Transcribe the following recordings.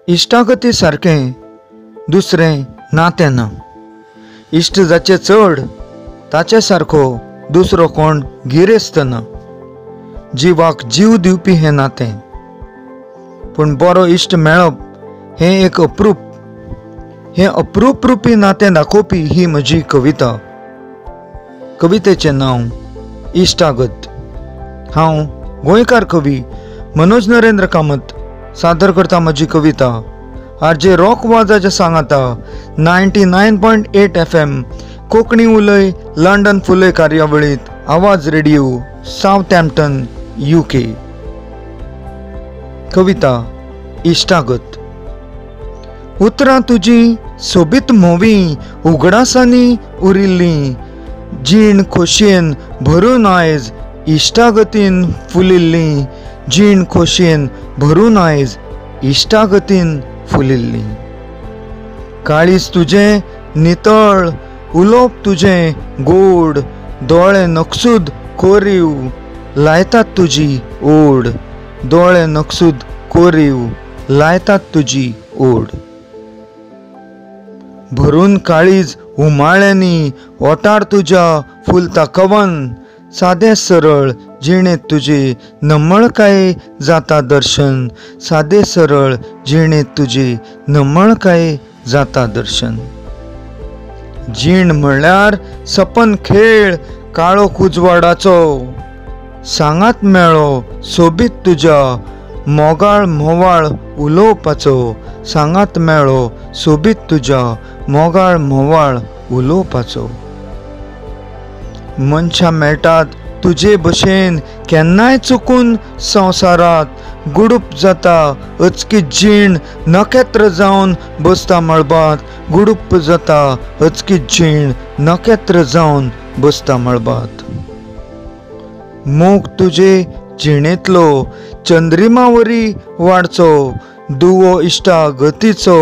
इश्टागती सारकें दुसरें नातें ना। इश्ट जाचे चड ताचे सारको दुसरो कोण गिरेस्त ना। जिवाक जीव दिवपी हें नातें, पूण बरो इश्ट मेळप हें एक अप्रूप, हें अप्रूप रुपी नातें दाखोवपी ही म्हजी कविता। कवितेचें नांव इश्टागत। हांव गोंयकार कवी मनोज नरेंद्र कामत सादर करता म्हजी कविता आरजे रॉक वाजाच्या सांगाता 99.8 FM कोंकणी उलय लंडन फुलय कार्यावळीत आवाज रेडिओ सावथहॅम्प्टन UK। कविता इश्टागत। उतरां तुजी सोबीत म्होवी उगडासांनी उरिल्लीं, जीण खोशयेन भरून आयज इश्टागतीन फुलिल्लीं, जीण खोशयेन भरून आयज इश्टागतीन फुलिल्लीं। काळीज तुजें नितळ, उलोवप तुजें गोड, दोळे नकसूद कोरीव लायतात तुजी ओड, दोळे नकसूद कोरीव लायतात तुजी ओड। भरून काळीज हुमाळ्यांनी ओंठार तुज्या फुलता कवन, सादें सरळ जिणेंत तुजे नमळकाये जाता दर्शन, सादें सरळ जिणेंत तुजे नमळकाये जाता दर्शन। जीण म्हणल्यार सपन खेळ काळोख उजवाडाचो, सांगात मेळो सोबीत तुज्या मोगाळ म्होवाळ उलोवपाचो, सांगात मेळो सोबीत तुज्या मोगाळ म्होवाळ उलोवपाचो। मनशां मेळटात तुजे भशेन केन्नाय चुकून संवसारांत, गुडूप जाता अचकीत जीण नखेत्र जावन बसता मळबांत, गुडूप जाता अचकीत जीण नखेत्र जावन बसता मळबांत। मोग तुजे जिणेंतलो चंद्रिमावरी वाडचो, दुवो इश्टागतीचो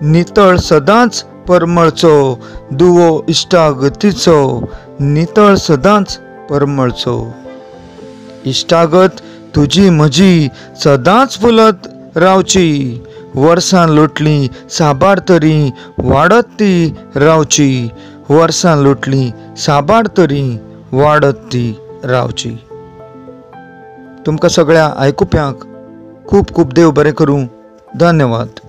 नितळ सदांच परमळचो, दुवो इश्टागतीचो नितळ सदांच परमळचो। इश्टागत तुजी म्हजी सदांच फुलत रावची, वर्सां लोटलीं साबार तरी वाडत ती रावची, वर्सां लोटलीं साबार तरी वाडत ती रावची। तुमकां सगळ्या आयकुप्यांक खूब खूब देव बरें करूं। धन्यवाद।